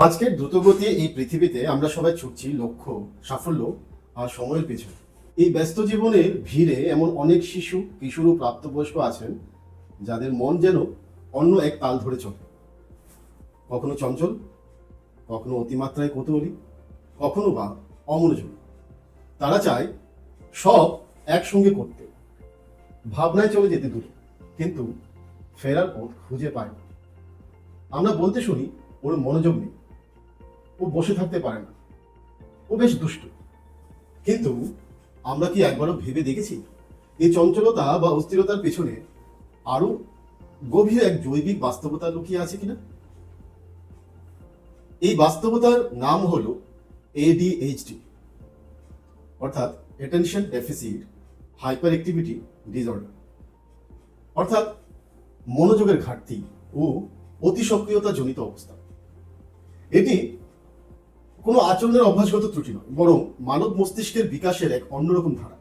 আজকের দ্রুতগতি এই পৃথিবীতে আমরা সবাই ছুটছি লক্ষ্য, সাফল্য আর সময়ের পেছনে। এই ব্যস্ত জীবনের ভিড়ে এমন অনেক শিশু, কিশোর ও প্রাপ্তবয়স্ক আছেন যাদের মন যেন অন্য এক তাল ধরে চলে। কখনো চঞ্চল, কখনো অতিমাত্রায় কৌতূহলী, কখনো বা অমনোযোগী। তারা চায় সব একসঙ্গে করতে, ভাবনায় চলে যেতে দূরে, কিন্তু ফেরার পথ খুঁজে পায় না। আমরা বলতে শুনি ওর মনোযোগ নেই, ও বসে থাকতে পারে না, ও বেশ দুষ্ট। কিন্তু আমরা কি একবারও ভেবে দেখেছি এই চঞ্চলতা বা অস্থিরতার পেছনে আরো গভীর এক জৈবিক বাস্তবতা লুকিয়ে আছে কিনা? এই বাস্তবতার নাম হলো ADHD, অর্থাৎ attention deficit hyper activity disorder, অর্থাৎ মনোযোগের ঘাটতি ও অতিসক্রিয়তা জনিত অবস্থা। এটি কোনো আচরণের অভ্যাসগত ত্রুটি নয়, বরং মানব মস্তিষ্কের বিকাশের এক অন্যরকম ধারা।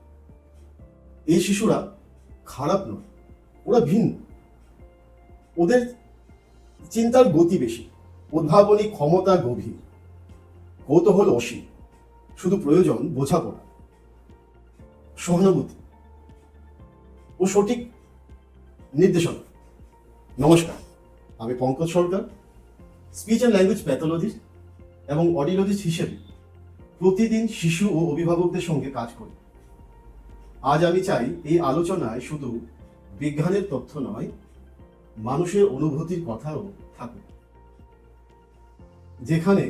এই শিশুরা খারাপ নয়, ওরা ভিন্ন। ওদের চিন্তার গতি বেশি, উদ্ভাবনী ক্ষমতা গভীর, কৌতূহল অসীম। শুধু প্রয়োজন বোঝাপড়া, সহানুভূতি ও সঠিক নির্দেশনা। নমস্কার, আমি পঙ্কজ সরকার, স্পিচ অ্যান্ড ল্যাঙ্গুয়েজ প্যাথোলজিস্ট এবং অডিওলজিস্ট হিসেবে প্রতিদিন শিশু ও অভিভাবকদের সঙ্গে কাজ করি। আজ আমি চাই এই আলোচনায় শুধু বিজ্ঞানের তথ্য নয়, মানুষের অনুভূতির কথাও থাকুক, যেখানে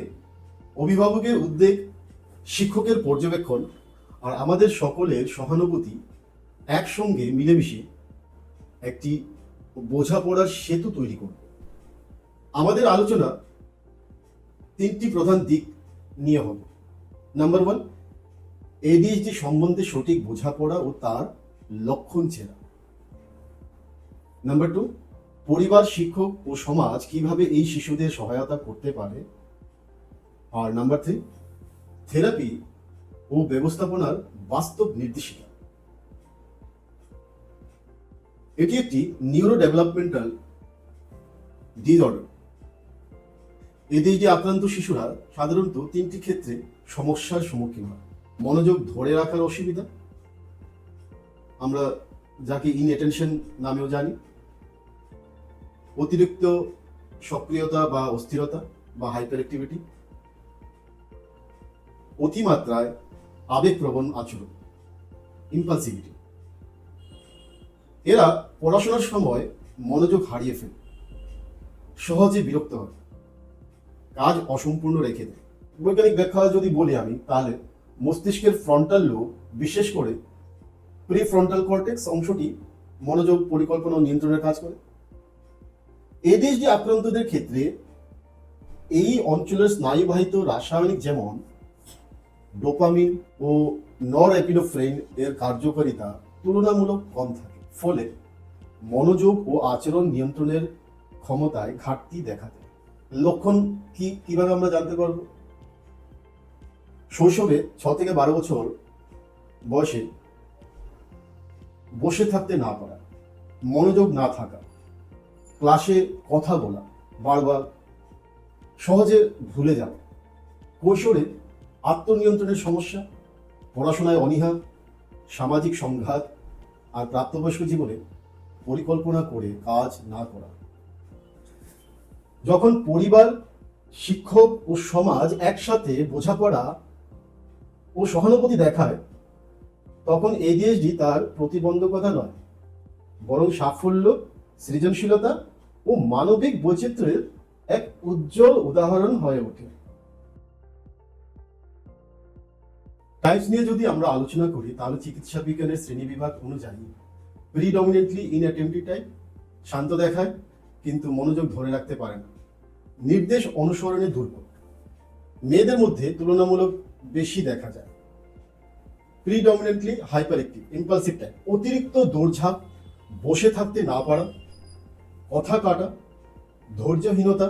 অভিভাবকের উদ্বেগ, শিক্ষকের পর্যবেক্ষণ আর আমাদের সকলের সহানুভূতি একসঙ্গে মিলেমিশে একটি বোঝাপড়ার সেতু তৈরি করবে। আমাদের আলোচনা তিনটি প্রধান দিক নিয়ে হবে। নাম্বার 1, ADHD সম্বন্ধে সঠিক বোঝাপড়া ও তার লক্ষণ চেনা। নাম্বার 2, পরিবার, শিক্ষক ও সমাজ কিভাবে এই শিশুদের সহায়তা করতে পারে। আর নাম্বার 3, থেরাপি ও ব্যবস্থাপনার বাস্তব নির্দেশিকা। এটি একটি নিউরো ডেভেলপমেন্টাল ডিসঅর্ডার। ADHD আক্রান্ত শিশুরা সাধারণত তিনটি ক্ষেত্রে সমস্যার সম্মুখীন হয়। মনোযোগ ধরে রাখার অসুবিধা, আমরা যাকে ইনঅ্যাটেনশন নামেও জানি, অতিরিক্ত সক্রিয়তা বা অস্থিরতা বা হাইপার অ্যাক্টিভিটি, অতিমাত্রায় আবেগপ্রবণ আচরণ, ইম্পালসিভিটি। এরা পড়াশোনার সময় মনোযোগ হারিয়ে ফেলে, সহজে বিরক্ত হয়, কাজ অসম্পূর্ণ রেখে দেয়। বৈজ্ঞানিক ব্যাখ্যা যদি বলি আমি, তাহলে মস্তিষ্কের ফ্রন্টাল লোব, বিশেষ করে প্রিফ্রন্টাল কর্টেক্স অংশটি মনোযোগ, পরিকল্পনা ও নিয়ন্ত্রণের কাজ করে। ADHD আক্রান্তদের ক্ষেত্রে এই অঞ্চলের স্নায়ুবাহিত রাসায়নিক যেমন ডোপামিন ও নরএপিনেফ্রিন এর কার্যকারিতা তুলনামূলক কম থাকে, ফলে মনোযোগ ও আচরণ নিয়ন্ত্রণের ক্ষমতায় ঘাটতি দেখা দেয়। লক্ষণ কিভাবে আমরা জানতে পারবো? শৈশবে 6 থেকে 12 বছর বয়সে বসে থাকতে না পারা, মনোযোগ না থাকা, ক্লাসে কথা বলা বারবার, সহজে ভুলে যাওয়া। কৈশোরে আত্মনিয়ন্ত্রণের সমস্যা, পড়াশোনায় অনীহা, সামাজিক সংঘাত। আর প্রাপ্তবয়স্ক জীবনে পরিকল্পনা করে কাজ না করা। যখন পরিবার, শিক্ষক ও সমাজ একসাথে বোঝাপড়া ও সহানুভূতি দেখায়, তখন ADHD তার প্রতিবন্ধকতা নয়, বরং সাফল্য, সৃজনশীলতা ও মানবিক বৈচিত্র্যের এক উজ্জ্বল উদাহরণ হয়ে ওঠে। টাইপস নিয়ে যদি আমরা আলোচনা করি, তাহলে চিকিৎসা বিজ্ঞানের শ্রেণীবিভাগ অনুযায়ী প্রিডমিনেন্টলি ইনঅ্যাটেন্টিভ টাইপ, শান্ত দেখায় কিন্তু মনোযোগ ধরে রাখতে পারে না, নির্দেশ অনুসরণে দুর্বল। মেয়েদের মধ্যে তুলনামূলক বেশি দেখা যায়। Predominantly hyper active impulsive type, অতিরিক্ত দৌড়ঝাঁপ, বসে থাকতে না পারা, কথা কাটা, ধৈর্যহীনতা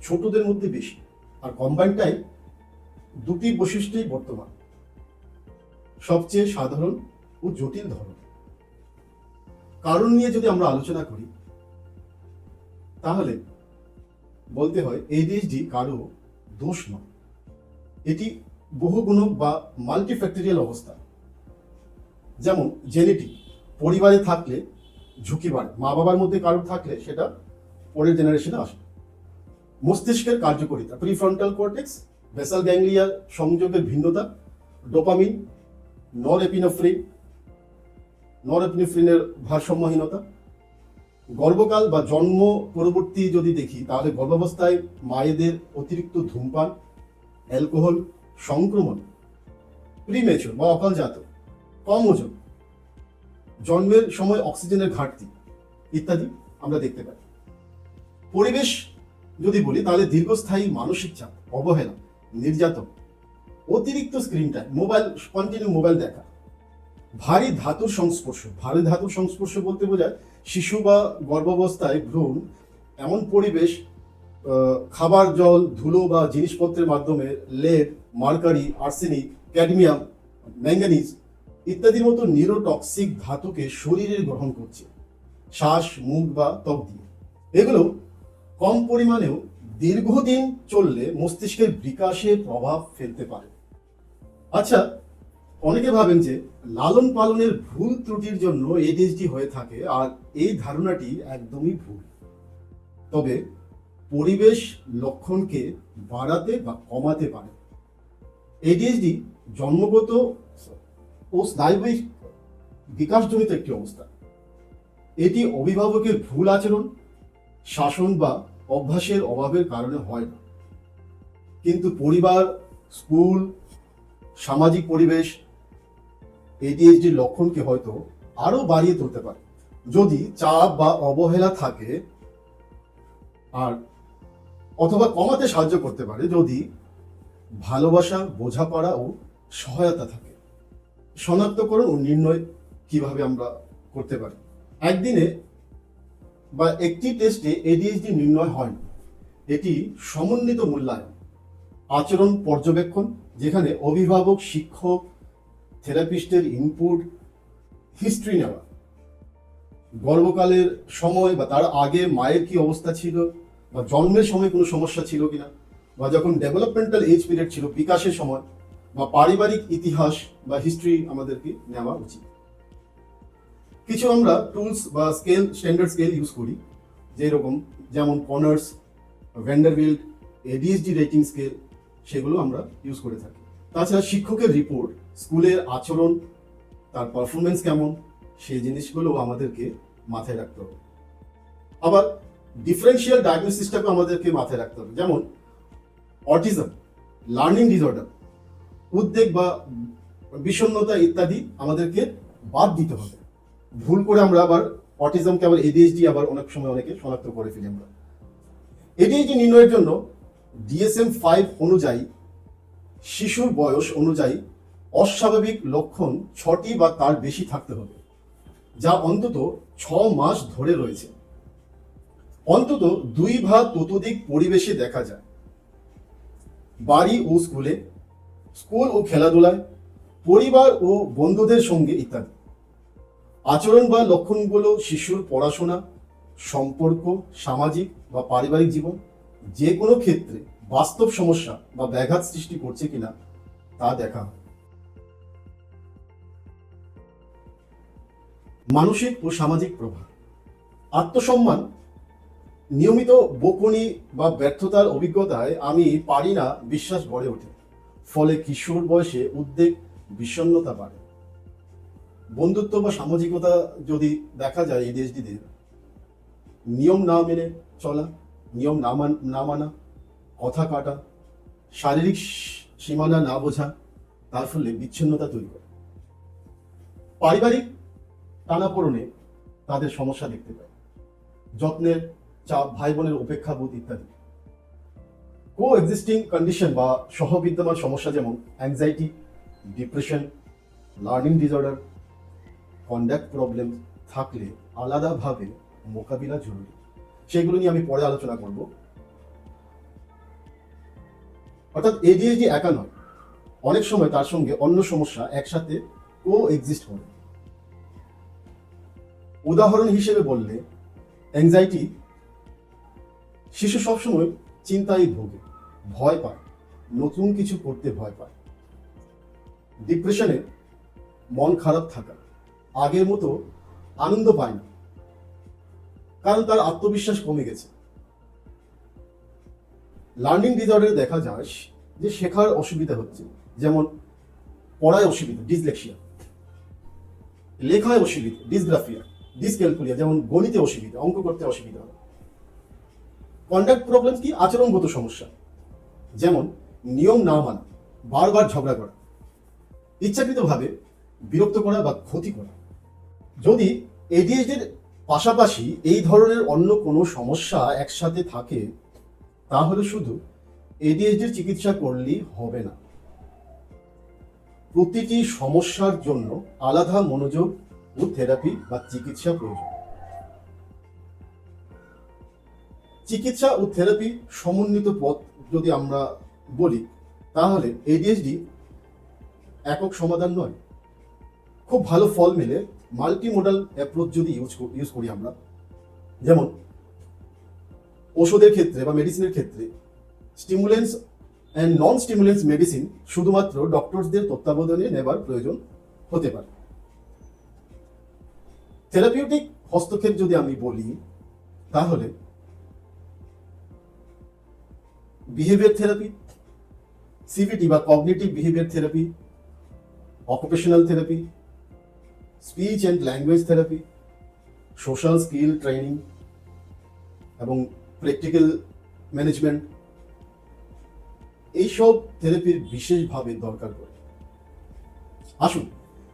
ছোটদের মধ্যে বেশি। আর কম্বাইন্ড টাইপ, দুটি বৈশিষ্ট্যই বর্তমান, সবচেয়ে সাধারণ ও জটিল ধরন। কারণ নিয়ে যদি আমরা আলোচনা করি, তাহলে বলতে হয় ADHD কারো দোষ নয়, এটি বহুগুণক বা মাল্টিফ্যাক্টরিয়াল অবস্থা। যেমন জেনেটিক, পরিবারে থাকলে ঝুঁকি বাড়ে, মা বাবার মধ্যে কারোর থাকলে সেটা পরের জেনারেশনে আসে। মস্তিষ্কের কার্যকারিতা, প্রিফ্রন্টাল কর্টেক্স, বেসাল গ্যাংলিয়া সংযোগের ভিন্নতা, ডোপামিন, নরএপিনেফ্রিনের ভারসাম্যহীনতা। গর্ভকাল বা জন্ম পরবর্তী যদি দেখি তাহলে গর্ভাবস্থায় মায়েদের অতিরিক্ত ধূমপান, অ্যালকোহল, সংক্রমণ, প্রিমেচুর বা অকালজাত, কম ওজন, জন্মের সময় অক্সিজেনের ঘাটতি ইত্যাদি আমরা দেখতে পাই। পরিবেশ যদি বলি তাহলে দীর্ঘস্থায়ী মানসিক চাপ, অবহেলা, নির্যাতন, অতিরিক্ত স্ক্রিন টাইম, কন্টিনিউ মোবাইল দেখা, ভারী ধাতুর সংস্পর্শ বলতে বোঝায় শিশু বা গর্ভাবস্থায় ভ্রূণ এমন পরিবেশ, খাবার, জল, ধুলো বা জিনিসপত্রের মাধ্যমে lead, mercury, arsenic, cadmium, manganese ইত্যাদির মতো নিউরোটক্সিক ধাতুকে শরীরে গ্রহণ করছে শ্বাস, মুখ বা ত্বক দিয়ে। এগুলো কম পরিমাণেও দীর্ঘদিন চললে মস্তিষ্কের বিকাশে প্রভাব ফেলতে পারে। আচ্ছা, অনেকে ভাবেন যে লালন পালনের ভুল ত্রুটির জন্য এডিএইচডি হয়ে থাকে, আর এই ধারণাটি একদমই ভুল। তবে পরিবেশ লক্ষণকে বাড়াতে বা কমাতে পারে। এডিএইচডি জন্মগত ও স্নায়বিক বিকাশজনিত একটি অবস্থা। এটি অভিভাবকের ভুল আচরণ, শাসন বা অভ্যাসের অভাবের কারণে হয় না, কিন্তু পরিবার, স্কুল, সামাজিক পরিবেশ এডিএইচডির লক্ষণকে হয়তো আরো বাড়িয়ে তুলতে পারে যদি চাপ বা অবহেলা থাকে, আর অথবা কমাতে সাহায্য করতে পারে যদি ভালোবাসা, বোঝাপড়া ও সহায়তা থাকে। শনাক্তকরণ ও নির্ণয় কিভাবে আমরা করতে পারি? একদিনে বা একটি টেস্টে এডিএইচডি নির্ণয় হয় না। এটি সমন্বিত মূল্যায়ন, আচরণ পর্যবেক্ষণ, যেখানে অভিভাবক, শিক্ষক, থেরাপিস্টের ইনপুট, হিস্ট্রি নেওয়া, গর্ভকালের সময় বা তার আগে মায়ের কি অবস্থা ছিল, বা জন্মের সময় কোনো সমস্যা ছিল কিনা, বা যখন ডেভেলপমেন্টাল এজ পিরিয়ড ছিল, বিকাশের সময়, বা পারিবারিক ইতিহাস বা হিস্ট্রি আমাদেরকে নেওয়া উচিত। কিছু আমরা টুলস বা স্ট্যান্ডার্ড স্কেল ইউজ করি, যেমন কনার্স, ভ্যান্ডারবিল্ট, এডিএইচডি রেটিং স্কেল, সেগুলো আমরা ইউজ করে থাকি। তাছাড়া শিক্ষকের রিপোর্ট, স্কুলের আচরণ, তার পারফরমেন্স কেমন, সেই জিনিসগুলো আমাদেরকে মাথায় রাখতে হবে। আবার ডিফারেন্সিয়াল ডায়াগনোসিসটাকে আমাদেরকে মাথায় রাখতে হবে, যেমন অটিজম, লার্নিং ডিসঅর্ডার, উদ্বেগ বা বিষণ্ণতা ইত্যাদি আমাদেরকে বাদ দিতে হবে। ভুল করে আমরা আবার অটিজমকে আবার এডিএইচডি আবার অনেক সময় অনেকে শনাক্ত করে ফেলি আমরা। এডিএইচডি নির্ণয়ের জন্য DSM-5 অনুযায়ী শিশুর বয়স অনুযায়ী অস্বাভাবিক লক্ষণ 6টি বা তার বেশি থাকতে হবে, যা অন্তত 6 মাস ধরে রয়েছে। অন্তত 2 বা ততোধিক পরিবেশে দেখা যায়, বাড়ি ও স্কুলে, স্কুল ও খেলাধুলায়, পরিবার ও বন্ধুদের সঙ্গে ইত্যাদি। আচরণ বা লক্ষণগুলো শিশুর পড়াশোনা, সম্পর্ক, সামাজিক বা পারিবারিক জীবন, যে কোনো ক্ষেত্রে বাস্তব সমস্যা বা ব্যাঘাত সৃষ্টি করছে কিনা তা দেখা। মানসিক ও সামাজিক প্রভাব, আত্মসম্মান, নিয়মিত বকুনি বা ব্যর্থতার অভিজ্ঞতায় আমি পারি না বিশ্বাস গড়ে ওঠে, ফলে কিশোর বয়সে উদ্বেগ, বিষণ্ণতা বাড়ে। বন্ধুত্ব বা সামাজিকতা যদি দেখা যায় এডিএইচডিদের, নিয়ম না মেনে চলা, নিয়ম না মানা, কথা কাটা, শারীরিক সীমানা না বোঝা, তার ফলে বিচ্ছিন্নতা তৈরি করে। পারিবারিক টানাপোড়েনে তাদের সমস্যা দেখতে পায়, যত্নের চাপ, ভাই বোনের উপেক্ষাবোধ ইত্যাদি। কো এক্সিস্টিং কন্ডিশন বা সহবিদ্যমান সমস্যা যেমন anxiety, depression, learning disorder, conduct problem থাকলে আলাদাভাবে মোকাবিলা জরুরি। সেগুলো নিয়ে আমি পরে আলোচনা করব। অর্থাৎ এডিএইচডি একা নয়, অনেক সময় তার সঙ্গে অন্য সমস্যা একসাথে কো এক্সিস্ট করে। উদাহরণ হিসেবে বললে, অ্যাংজাইটি, শিশু সবসময় চিন্তায় ভোগে, ভয় পায়, নতুন কিছু করতে ভয় পায়। ডিপ্রেশনে মন খারাপ থাকা, আগের মতো আনন্দ পায় না, কারণ তার আত্মবিশ্বাস কমে গেছে। লার্নিং ডিসঅর্ডারে দেখা যায় যে শেখার অসুবিধা হচ্ছে, যেমন পড়ায় অসুবিধা, ডিসলেক্সিয়া, লেখায় অসুবিধা, ডিসগ্রাফিয়া, ডিসক্যালকুলিয়া, যেমন গণিতে অসুবিধা, অঙ্ক করতে অসুবিধা হয়। কন্ডাক্ট প্রবলেম কি? আচরণগত সমস্যা, যেমন নিয়ম না মানা, বারবার ঝগড়া করা, ইচ্ছাকৃতভাবে বিরক্ত করা বা ক্ষতি করা। যদি এডিএইচডির পাশাপাশি এই ধরনের অন্য কোনো সমস্যা একসাথে থাকে, তাহলে শুধু এডিএইচডির চিকিৎসা করলেই হবে না। প্রতিটি সমস্যার জন্য আলাদা মনোযোগ ও থেরাপি বা চিকিৎসা প্রয়োজন। চিকিৎসা ও থেরাপি সমন্বিত পথ যদি আমরা বলি, তাহলে এডিএইচডি একক সমাধান নয়। খুব ভালো ফল মেলে মাল্টিমোডাল অ্যাপ্রোচ যদি ইউজ করি আমরা, যেমন ওষুধের ক্ষেত্রে বা মেডিসিনের ক্ষেত্রে স্টিমুলেন্স অ্যান্ড নন স্টিমুলেন্স মেডিসিন শুধুমাত্র ডক্টরসদের তত্ত্বাবধানে নেবার প্রয়োজন হতে পারে। থেরাপিউটিক হস্তক্ষেপ যদি আমি বলি, তাহলে বিহেভিয়ার থেরাপি, সিবিটি বা cognitive behaviour therapy, occupational therapy, speech and language therapy, social skill training এবং প্র্যাকটিক্যাল ম্যানেজমেন্ট, এইসব থেরাপির বিশেষভাবে দরকার পড়ে। আসুন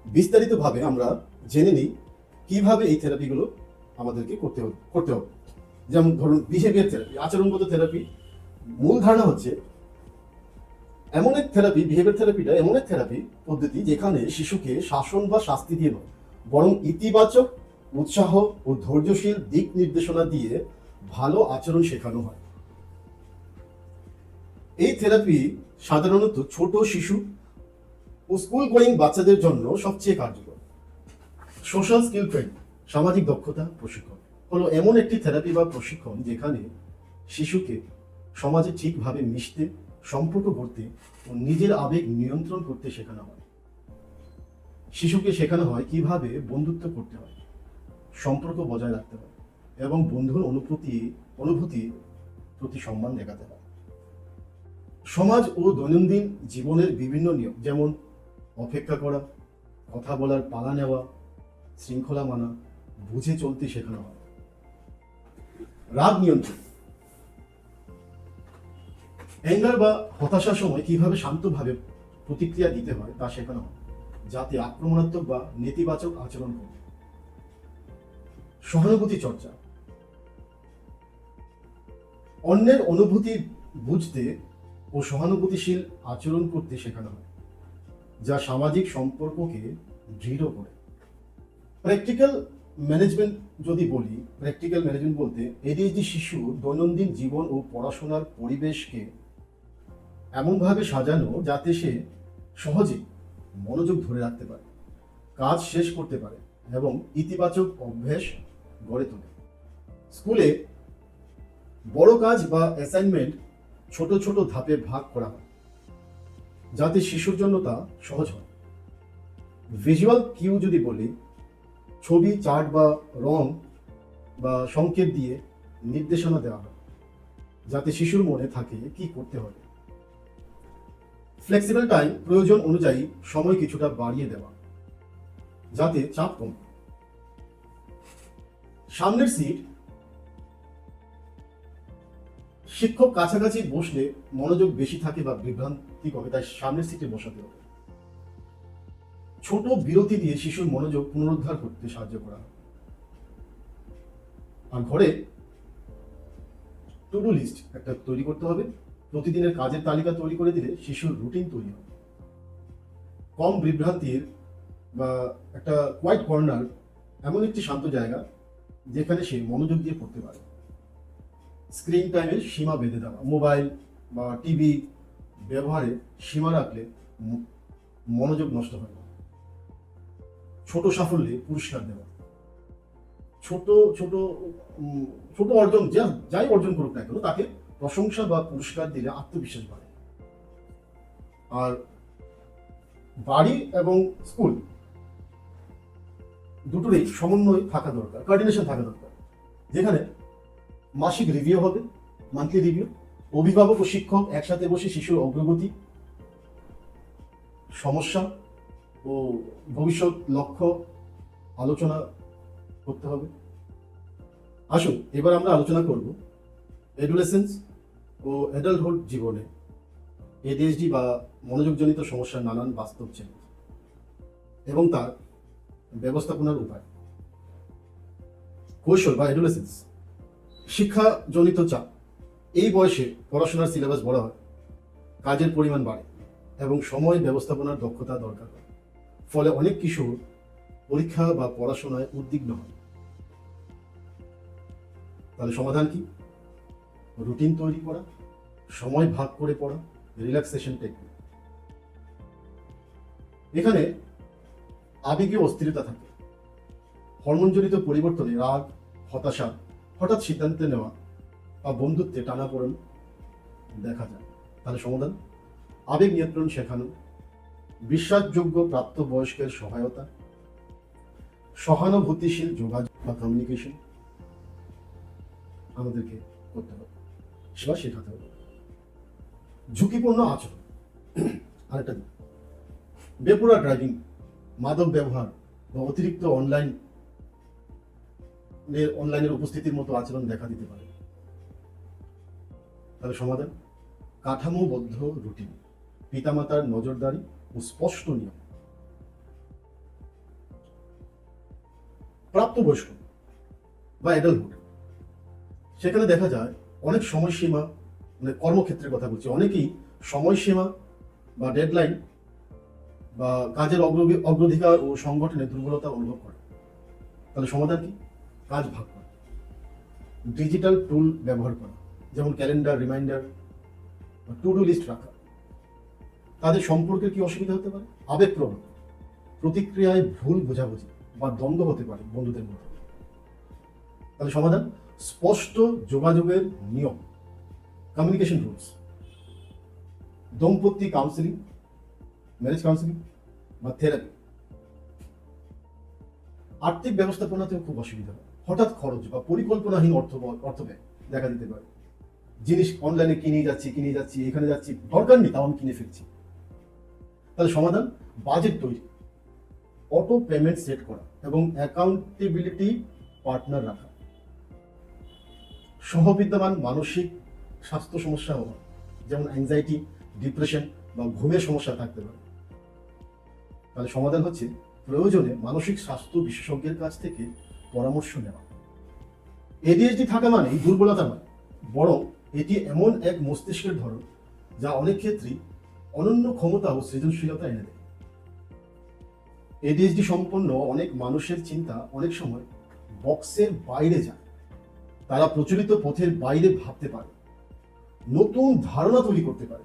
বিস্তারিতভাবে আমরা জেনে নিই কিভাবে এই থেরাপিগুলো আমাদেরকে করতে হবে। যেমন ধরুন বিহেভিয়ার থেরাপি, আচরণগত থেরাপি। মূল ধারণা হচ্ছে এমন এক থেরাপি, বিহেভিয়ার থেরাপিটা এমন এক থেরাপি পদ্ধতি যেখানে শিশুকে শাসন বা শাস্তি দিয়ে নয়, বরং ইতিবাচক উৎসাহ ও ধৈর্যশীল দিক নির্দেশনা দিয়ে ভালো আচরণ শেখানো হয়। এই থেরাপি সাধারণত ছোট শিশু ও স্কুল গোয়িং বাচ্চাদের জন্য সবচেয়ে কার্যকর। সোশ্যাল স্কিল ট্রেনিং, সামাজিক দক্ষতা প্রশিক্ষণ হলো এমন একটি থেরাপি বা প্রশিক্ষণ যেখানে শিশুকে সমাজে ঠিকভাবে মিশতে, সম্পর্ক গড়তে ও নিজের আবেগ নিয়ন্ত্রণ করতে শেখানো হয়। শিশুকে শেখানো হয় কিভাবে বন্ধুত্ব করতে হয়, সম্পর্ক বজায় রাখতে হয় এবং বন্ধুর অনুভূতির প্রতি সম্মান দেখাতে হয়। সমাজ ও দৈনন্দিন জীবনের বিভিন্ন নিয়ম, যেমন অপেক্ষা করা, কথা বলার পালা নেওয়া, শৃঙ্খলা মানা, বুঝে চলতে শেখানো হয়। রাগ নিয়ন্ত্রণ, অ্যাঙ্গার বা হতাশার সময় কিভাবে শান্তভাবে প্রতিক্রিয়া দিতে হয় তা শেখানো হয়, যাতে আক্রমণাত্মক বা নেতিবাচক আচরণ করে। সহানুভূতি চর্চা, অন্যের অনুভূতি বুঝতে ও সহানুভূতিশীল আচরণ করতে শেখানো হয়, যা সামাজিক সম্পর্ককে দৃঢ় করে। প্র্যাকটিক্যাল ম্যানেজমেন্ট যদি বলি, প্র্যাকটিক্যাল ম্যানেজমেন্ট বলতে এডিএইচডি শিশু দৈনন্দিন জীবন ও পড়াশোনার পরিবেশকে এমনভাবে সাজানো যাতে সে সহজে মনোযোগ ধরে রাখতে পারে, কাজ শেষ করতে পারে এবং ইতিবাচক অভ্যাস গড়ে তোলে। স্কুলে বড় কাজ বা অ্যাসাইনমেন্ট ছোট ছোট ধাপে ভাগ করা হয়, যাতে শিশুর জন্য তা সহজ হয়। ভিজুয়াল কিউ যদি বলি, ছবি, চার্ট বা রং বা সংকেত দিয়ে নির্দেশনা দেওয়া হয়, যাতে শিশুর মনে থাকে কি করতে হবে। ফ্লেক্সিবল টাইম, প্রয়োজন অনুযায়ী সময় কিছুটা বাড়িয়ে দেওয়া, যাতে চাপ কমে। সামনের সিট, শিক্ষক কাছাকাছি বসলে মনোযোগ বেশি থাকে বা বিভ্রান্তি কমে, তাই সামনের সিটে বসাতে হবে। ছোট বিরতি দিয়ে শিশুর মনোযোগ পুনরুদ্ধার করতে সাহায্য করা হয়। আর ঘরে টু ডু লিস্ট একটা তৈরি করতে হবে। প্রতিদিনের কাজের তালিকা তৈরি করে দিলে শিশুর রুটিন তৈরি হবে। কম বিভ্রান্তির বা একটা কোয়াইট কর্নার, এমন একটি শান্ত জায়গা যেখানে সে মনোযোগ দিয়ে পড়তে পারে। স্ক্রিন টাইমের সীমা বেঁধে দেওয়া, মোবাইল বা টিভি ব্যবহারে সীমা রাখলে মনোযোগ নষ্ট হয় না। ছোট সাফল্যে পুরস্কার দেওয়া, ছোট ছোট ছোট অর্জন, যাই অর্জন করুক না কেন তাকে প্রশংসা বা পুরস্কার দিলে আত্মবিশ্বাস বাড়ে। আর বাড়ি এবং স্কুল দুটোরই সমন্বয় থাকা দরকার, কোঅর্ডিনেশন থাকা দরকার, যেখানে মাসিক রিভিউ হবে, মান্থলি রিভিউ, অভিভাবক ও শিক্ষক একসাথে বসে শিশুর অগ্রগতি, সমস্যা ও ভবিষ্যৎ লক্ষ্য আলোচনা করতে হবে। আসুন এবার আমরা আলোচনা করব অ্যাডোলেসেন্স ও অ্যাডাল্টহুড জীবনে এডিএইচডি বা মনোযোগজনিত সমস্যার নানান বাস্তব চ্যালেঞ্জ এবং তার ব্যবস্থাপনার উপায়। কৈশোর বা অ্যাডোলেসেন্স, শিক্ষাজনিত চাপ। এই বয়সে পড়াশোনার সিলেবাস বড় হয়, কাজের পরিমাণ বাড়ে এবং সময় ব্যবস্থাপনার দক্ষতা দরকার হয়। ফলে অনেক কিশোর পরীক্ষা বা পড়াশোনায় উদ্বিগ্ন হয়। তাহলে সমাধান কি? রুটিন তৈরি করা, সময় ভাগ করে পড়া, রিল্যাক্সেশন টেকনিক। এখানে আবেগীয় অস্থিরতা থাকে, হরমোনজনিত পরিবর্তনে রাগ, হতাশা, হঠাৎ সিদ্ধান্ত নেওয়া বা বন্ধুত্বে টানাপোড়েন দেখা যায়। তাহলে সমাধান: আবেগ নিয়ন্ত্রণ শেখানো, বিশ্বাসযোগ্য প্রাপ্তবয়স্কের সহায়তা, সহানুভূতিশীল যোগাযোগ বা কমিউনিকেশন আমাদেরকে করতে হবে, সেবা শেখাতে হবে। ঝুঁকিপূর্ণ আচরণ আরেকটা দিক, বেপরোয়া ড্রাইভিং, মাদক ব্যবহার বা অতিরিক্ত অনলাইনের উপস্থিতির মতো আচরণ দেখা দিতে পারে। তাহলে সমাধান: কাঠামোবদ্ধ রুটিন, পিতামাতার নজরদারি ও স্পষ্ট নিয়ম। প্রাপ্তবয়স্ক বা অ্যাডাল্টহুড, সেখানে দেখা যায় অনেক সময়সীমা, মানে কর্মক্ষেত্রের কথা বলছি, অনেকেই সময়সীমা বা ডেডলাইন বা কাজের অগ্রাধিকার ও সংগঠনে দুর্বলতা অনুভব করে। তাহলে সমাধান কি? কাজ ভাগ করা, ডিজিটাল টুল ব্যবহার করা, যেমন ক্যালেন্ডার, রিমাইন্ডার বা টু ডু লিস্ট রাখা। তাদের সম্পর্কে কি অসুবিধা হতে পারে? আবেগপ্রবণ, প্রতিক্রিয়ায় ভুল বোঝাবুঝি বা দ্বন্দ্ব হতে পারে বন্ধুদের মধ্যে। তাহলে সমাধান: স্পষ্ট যোগাযোগের নিয়ম, কমিউনিকেশন রুলস, দম্পতি কাউন্সিলিং, ম্যারেজ কাউন্সিলিং বা থেরাপি। আর্থিক ব্যবস্থাপনাতেও খুব অসুবিধা হয়, হঠাৎ খরচ বা পরিকল্পনাহীন অর্থ ব্যয় দেখা দিতে পারে। জিনিস অনলাইনে কিনে যাচ্ছি, এখানে যাচ্ছি, দরকার নেই তাও আমি কিনে ফেলছি। তাহলে সমাধান: বাজেট তৈরি, অটো পেমেন্ট সেট করা এবং অ্যাকাউন্টেবিলিটি পার্টনার রাখা। সহবিদ্যমান মানসিক স্বাস্থ্য সমস্যা হওয়া, যেমন অ্যাংজাইটি, ডিপ্রেশন বা ঘুমের সমস্যা থাকতে পারে। তাহলে সমাধান হচ্ছে প্রয়োজনে মানসিক স্বাস্থ্য বিশেষজ্ঞের কাছ থেকে পরামর্শ নেওয়া। এডিএইচডি থাকা মানেই দুর্বলতা নয়, বরং এটি এমন এক মস্তিষ্কের ধরন যা অনেক ক্ষেত্রেই অনন্য ক্ষমতা ও সৃজনশীলতা এনে দেয়। এডিএইচডি সম্পন্ন অনেক মানুষের চিন্তা অনেক সময় বক্সের বাইরে যায়, তারা প্রচলিত পথের বাইরে ভাবতে পারে, নতুন ধারণা তৈরি করতে পারে,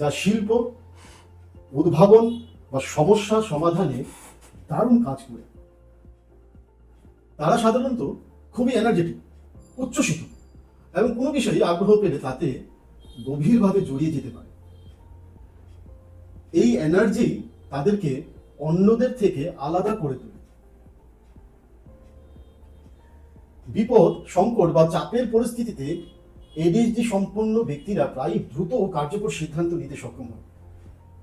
যা শিল্প, উদ্ভাবন বা সমস্যা সমাধানে দারুণ কাজ করে। তারা সাধারণত খুবই এনার্জেটিক, উচ্ছ্বসিত এবং কোনো বিষয়ে আগ্রহ পেলে তাতে গভীরভাবে জড়িয়ে যেতে পারে। এই এনার্জি তাদেরকে অন্যদের থেকে আলাদা করে তোলে। বিপদ, সংকট বা চাপের পরিস্থিতিতে এডিএইচডি সম্পন্ন ব্যক্তিরা প্রায় দ্রুত ও কার্যকর সিদ্ধান্ত নিতে সক্ষম হয়,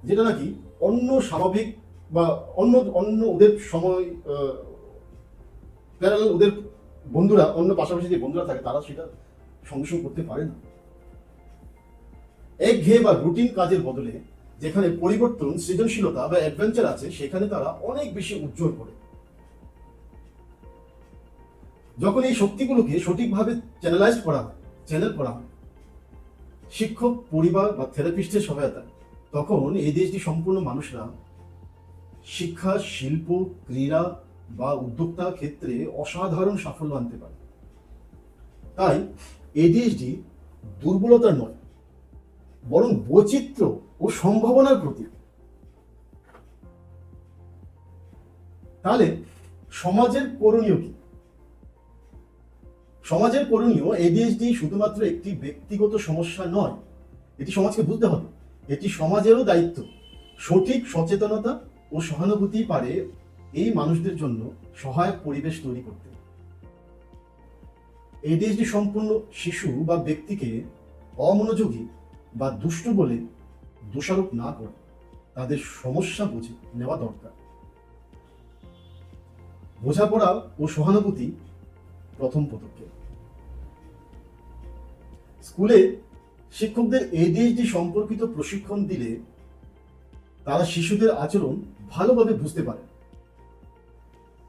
যেটা নাকি অন্য স্বাভাবিক বা অন্য ওদের সময় প্যারালাল ওদের বন্ধুরা, অন্য পাশাপাশি যে বন্ধুরা থাকে তারা সেটা সঙ্গে সঙ্গে করতে পারে না। একঘেয়ে বা রুটিন কাজের বদলে যেখানে পরিবর্তন, সৃজনশীলতা বা অ্যাডভেঞ্চার আছে, সেখানে তারা অনেক বেশি উজ্জ্বল করে। যখন এই শক্তিগুলোকে সঠিকভাবে চ্যানেল করা হয় শিক্ষক, পরিবার বা থেরাপিস্টের সহায়তায়, তখন এডিএইচডি সম্পূর্ণ মানুষরা শিক্ষা, শিল্প, ক্রীড়া বা উদ্যোক্তা ক্ষেত্রে অসাধারণ সাফল্য আনতে পারে। তাই এডিএইচডি দুর্বলতা নয়, বরং বৈচিত্র্য ও সম্ভাবনার প্রতীক। তাহলে সমাজের করণীয় কি? সমাজের করণীয়: এডিএইচডি শুধুমাত্র একটি ব্যক্তিগত সমস্যা নয়, এটি সমাজকে বুঝতে হবে এটি সমাজেরও দায়িত্ব সঠিক সচেতনতা ও সহানুভূতি পারে এই মানুষদের জন্য সহায়ক পরিবেশ তৈরি করতে। এডিএইচডি সম্পন্ন শিশু বা ব্যক্তিকে অমনোযোগী বা দুষ্টু বলে দোষারোপ না করে তাদের সমস্যা বুঝে নেওয়া দরকার। বোঝাপড়া ও সহানুভূতি প্রথম পদক্ষেপ। স্কুলে শিক্ষকদের এডিএইচডি সম্পর্কিত প্রশিক্ষণ দিলে তারা শিশুদের আচরণ ভালোভাবে বুঝতে পারে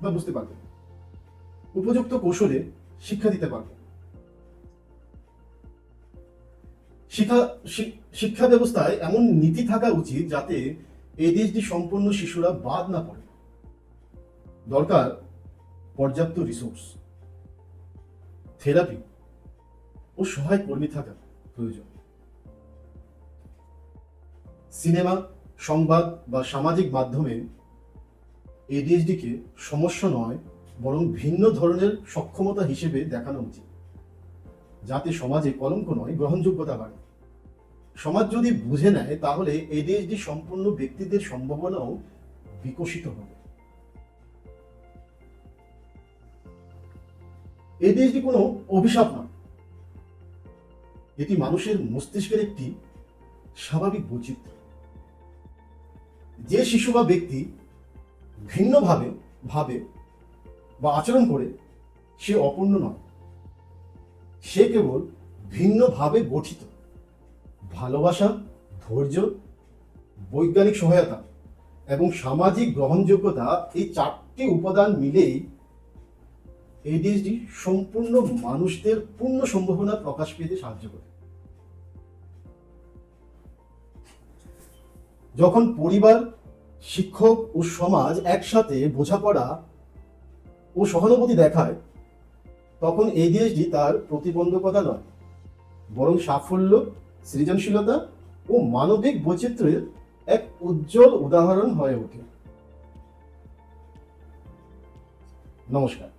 বা বুঝতে পারবে, উপযুক্ত কৌশলে শিক্ষা দিতে পারবে। শিক্ষা ব্যবস্থায় এমন নীতি থাকা উচিত যাতে এডিএইচডি সম্পন্ন শিশুরা বাদ না পড়ে। দরকার পর্যাপ্ত রিসোর্স, থেরাপি ও সহায়ক কর্মী থাকা প্রয়োজন। সিনেমা, সংবাদ বা সামাজিক মাধ্যমে এডিএইচডিকে সমস্যা নয় বরং ভিন্ন ধরনের সক্ষমতা হিসেবে দেখানো উচিত, যাতে সমাজে কলঙ্ক নয় গ্রহণযোগ্যতা বাড়ে। সমাজ যদি বুঝে নেয় তাহলে এডিএইচডি সম্পন্ন ব্যক্তিদের সম্ভাবনাও বিকশিত হবে। এডিএইচডি কোনো অভিশাপ নয়, এটি মানুষের মস্তিষ্কের একটি স্বাভাবিক বৈচিত্র্য। যে শিশু বা ব্যক্তি ভিন্নভাবে ভাবে বা আচরণ করে সে অপূর্ণ নয়, সে কেবল ভিন্নভাবে গঠিত। ভালোবাসা, ধৈর্য, বৈজ্ঞানিক সহায়তা এবং সামাজিক গ্রহণযোগ্যতা, এই চারটি উপাদান মিলেই এডিএইচডি সম্পূর্ণ মানুষদের পূর্ণ সম্ভাবনা প্রকাশ পেতে সাহায্য করে। যখন পরিবার, শিক্ষক ও সমাজ একসাথে বোঝাপড়া ও সহানুভূতি দেখায়, তখন এডিএইচডি তার প্রতিবন্ধকতা নয় বরং সাফল্য, সৃজনশীলতা ও মানবিক বৈচিত্র্যের এক উজ্জ্বল উদাহরণ হয়ে ওঠে। নমস্কার।